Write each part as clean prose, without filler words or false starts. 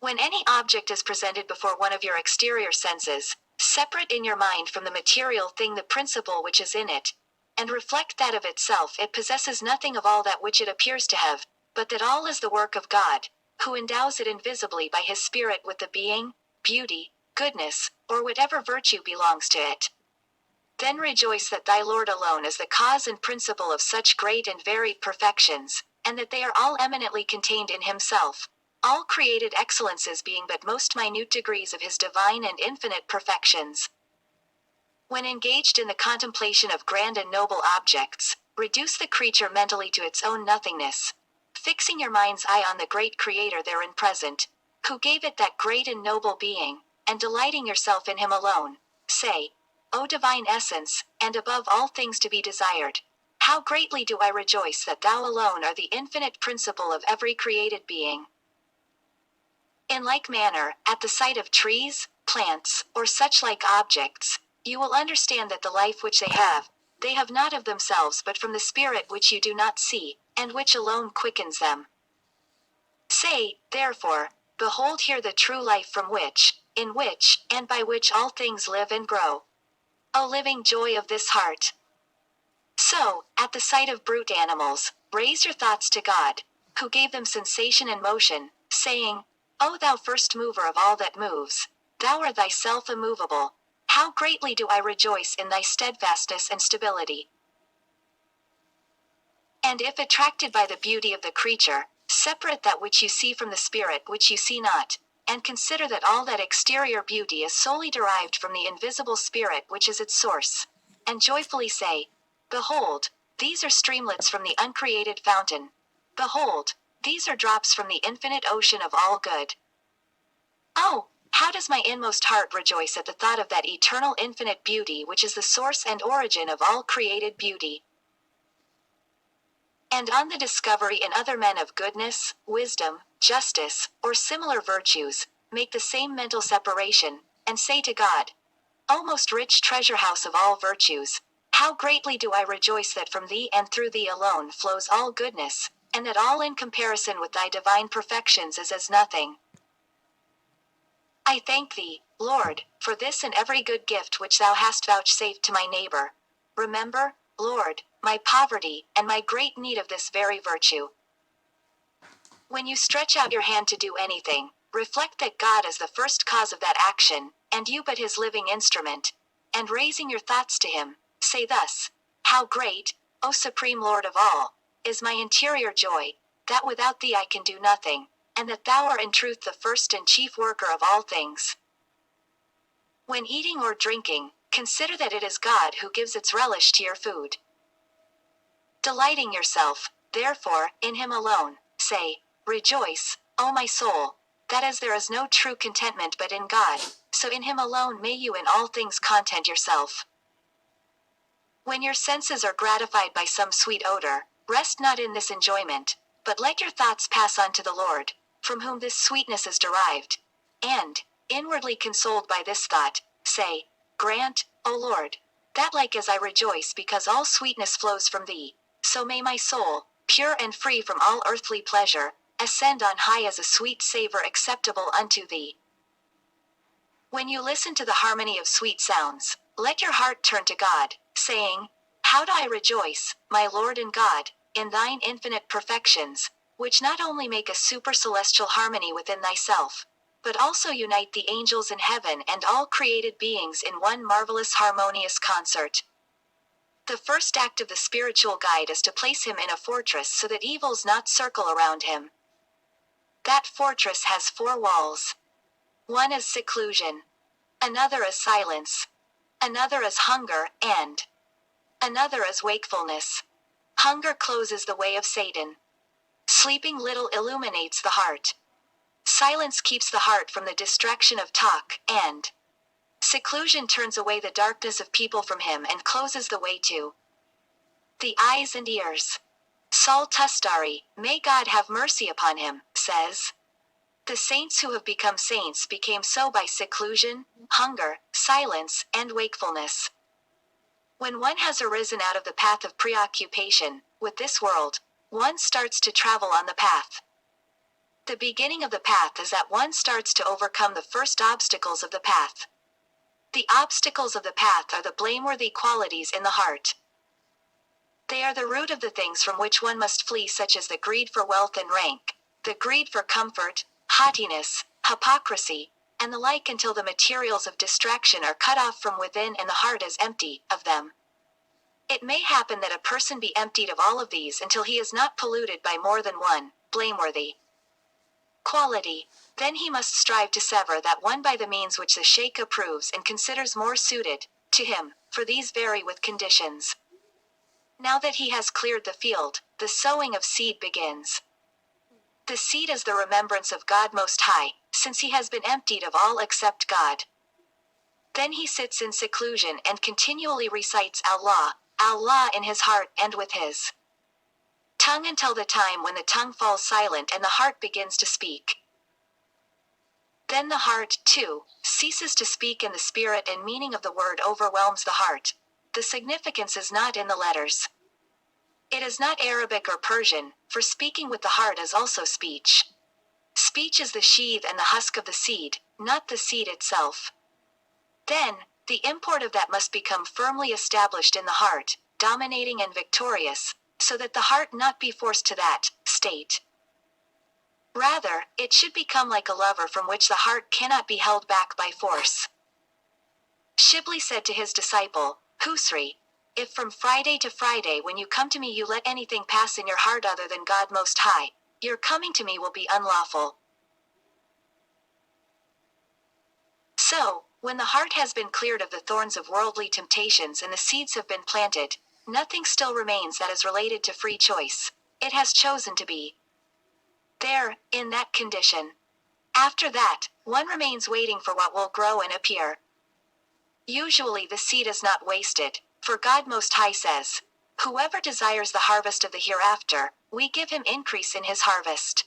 When any object is presented before one of your exterior senses, separate in your mind from the material thing the principle which is in it, and reflect that of itself it possesses nothing of all that which it appears to have, but that all is the work of God, who endows it invisibly by his Spirit with the being, beauty, goodness, or whatever virtue belongs to it. Then rejoice that thy Lord alone is the cause and principle of such great and varied perfections, and that they are all eminently contained in himself, all created excellences being but most minute degrees of his divine and infinite perfections. When engaged in the contemplation of grand and noble objects, reduce the creature mentally to its own nothingness, fixing your mind's eye on the great Creator therein present, who gave it that great and noble being, and delighting yourself in him alone, say, O divine essence, and above all things to be desired, how greatly do I rejoice that thou alone art the infinite principle of every created being. In like manner, at the sight of trees, plants, or such like objects, you will understand that the life which they have not of themselves but from the Spirit which you do not see, and which alone quickens them. Say, therefore, behold here the true life from which, in which, and by which all things live and grow. O living joy of this heart! So, at the sight of brute animals, raise your thoughts to God, who gave them sensation and motion, saying, O thou first mover of all that moves, thou art thyself immovable. How greatly do I rejoice in thy steadfastness and stability. And if attracted by the beauty of the creature, separate that which you see from the Spirit which you see not, and consider that all that exterior beauty is solely derived from the invisible Spirit which is its source, and joyfully say, Behold, these are streamlets from the uncreated fountain. Behold, these are drops from the infinite ocean of all good. Oh, how does my inmost heart rejoice at the thought of that eternal infinite beauty which is the source and origin of all created beauty. And on the discovery in other men of goodness, wisdom, justice, or similar virtues, make the same mental separation, and say to God, O most rich treasure house of all virtues, how greatly do I rejoice that from thee and through thee alone flows all goodness, and that all in comparison with thy divine perfections is as nothing. I thank thee, Lord, for this and every good gift which thou hast vouchsafed to my neighbor. Remember, Lord, my poverty, and my great need of this very virtue. When you stretch out your hand to do anything, reflect that God is the first cause of that action, and you but his living instrument, and raising your thoughts to him, say thus, How great, O Supreme Lord of all, is my interior joy, that without thee I can do nothing, and that thou art in truth the first and chief worker of all things. When eating or drinking, consider that it is God who gives its relish to your food. Delighting yourself, therefore, in him alone, say, Rejoice, O my soul, that as there is no true contentment but in God, so in him alone may you in all things content yourself. When your senses are gratified by some sweet odor, rest not in this enjoyment, but let your thoughts pass on to the Lord, from whom this sweetness is derived, and, inwardly consoled by this thought, say, Grant, O Lord, that like as I rejoice because all sweetness flows from thee, so may my soul, pure and free from all earthly pleasure, ascend on high as a sweet savor acceptable unto thee. When you listen to the harmony of sweet sounds, let your heart turn to God, saying, How do I rejoice, my Lord and God, in thine infinite perfections, which not only make a super-celestial harmony within thyself, but also unite the angels in heaven and all created beings in one marvelous harmonious concert. The first act of the spiritual guide is to place him in a fortress so that evils not circle around him. That fortress has 4 walls. One is seclusion. Another is silence. Another is hunger, and another is wakefulness. Hunger closes the way of Satan. Sleeping little illuminates the heart. Silence keeps the heart from the distraction of talk, and seclusion turns away the darkness of people from him and closes the way to the eyes and ears. Saul Tustari, may God have mercy upon him, says, The saints who have become saints became so by seclusion, hunger, silence, and wakefulness. When one has arisen out of the path of preoccupation with this world, one starts to travel on the path The beginning of the path is that one starts to overcome the first obstacles of the path. The obstacles of the path are the blameworthy qualities in the heart. They are the root of the things from which one must flee, such as the greed for wealth and rank, the greed for comfort, haughtiness, hypocrisy, and the like, until the materials of distraction are cut off from within and the heart is empty of them. It may happen that a person be emptied of all of these until he is not polluted by more than one blameworthy quality. Then he must strive to sever that one by the means which the Shaykh approves and considers more suited to him, for these vary with conditions. Now that he has cleared the field, the sowing of seed begins. The seed is the remembrance of God Most High, since he has been emptied of all except God. Then he sits in seclusion and continually recites Allah, Allah in his heart and with his tongue until the time when the tongue falls silent and the heart begins to speak. Then the heart, too, ceases to speak and the spirit and meaning of the word overwhelms the heart. The significance is not in the letters. It is not Arabic or Persian, for speaking with the heart is also speech. Speech is the sheath and the husk of the seed, not the seed itself. Then, the import of that must become firmly established in the heart, dominating and victorious, so that the heart not be forced to that state. Rather, it should become like a lever from which the heart cannot be held back by force. Shibli said to his disciple, Husri, if from Friday to Friday when you come to me you let anything pass in your heart other than God Most High, your coming to me will be unlawful. So, when the heart has been cleared of the thorns of worldly temptations and the seeds have been planted, nothing still remains that is related to free choice. It has chosen to be there, in that condition. After that, one remains waiting for what will grow and appear. Usually the seed is not wasted, for God Most High says, whoever desires the harvest of the hereafter, we give him increase in his harvest.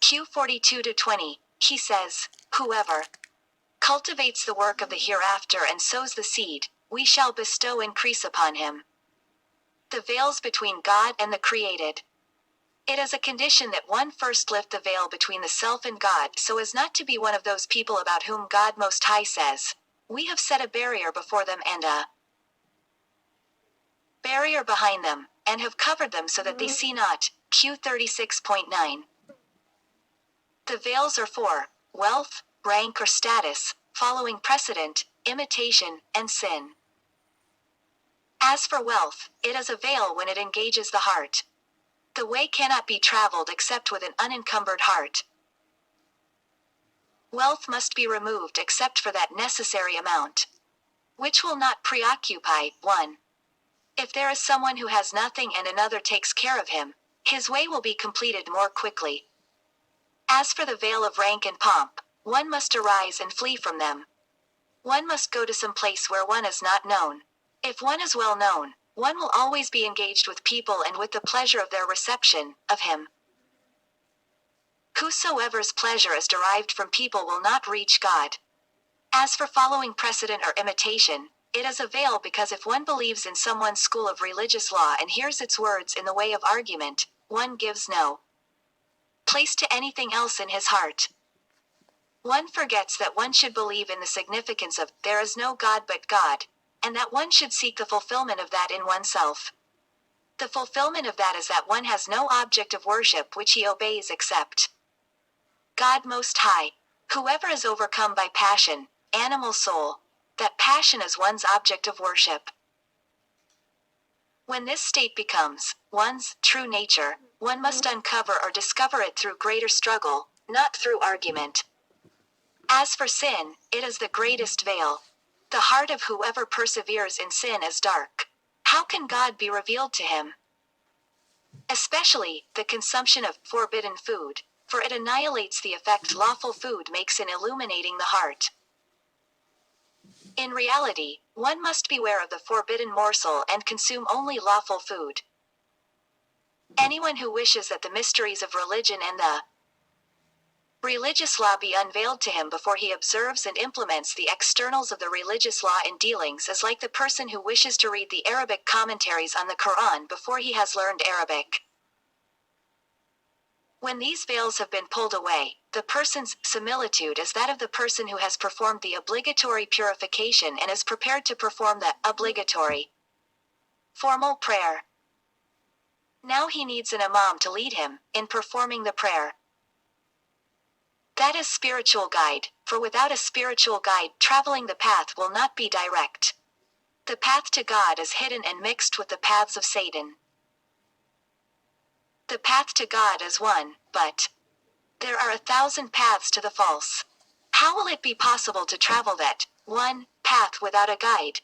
Q 42-20, he says, whoever cultivates the work of the hereafter and sows the seed, we shall bestow increase upon him. The veils between God and the created. It is a condition that one first lift the veil between the self and God so as not to be one of those people about whom God Most High says, we have set a barrier before them and a barrier behind them, and have covered them so that they see not. Q 36.9. The veils are for wealth, rank or status, following precedent, imitation, and sin. As for wealth, it is a veil when it engages the heart. The way cannot be traveled except with an unencumbered heart. Wealth must be removed except for that necessary amount, which will not preoccupy one. If there is someone who has nothing and another takes care of him, his way will be completed more quickly. As for the veil of rank and pomp, one must arise and flee from them. One must go to some place where one is not known. If one is well known, one will always be engaged with people and with the pleasure of their reception of him. Whosoever's pleasure is derived from people will not reach God. As for following precedent or imitation, it is a veil because if one believes in someone's school of religious law and hears its words in the way of argument, one gives no place to anything else in his heart. One forgets that one should believe in the significance of there is no God but God, and that one should seek the fulfillment of that in oneself. The fulfillment of that is that one has no object of worship which he obeys except God Most High. Whoever is overcome by passion, animal soul, that passion is one's object of worship. When this state becomes one's true nature, one must uncover or discover it through greater struggle, not through argument. As for sin, it is the greatest veil. The heart of whoever perseveres in sin is dark. How can God be revealed to him? Especially, the consumption of forbidden food, for it annihilates the effect lawful food makes in illuminating the heart. In reality, one must beware of the forbidden morsel and consume only lawful food. Anyone who wishes that the mysteries of religion and the religious law be unveiled to him before he observes and implements the externals of the religious law in dealings is like the person who wishes to read the Arabic commentaries on the Quran before he has learned Arabic. When these veils have been pulled away, the person's similitude is that of the person who has performed the obligatory purification and is prepared to perform the obligatory formal prayer. Now he needs an imam to lead him in performing the prayer. That is spiritual guide, for without a spiritual guide, traveling the path will not be direct. The path to God is hidden and mixed with the paths of Satan. The path to God is one, but there are 1,000 paths to the false. How will it be possible to travel that one path without a guide?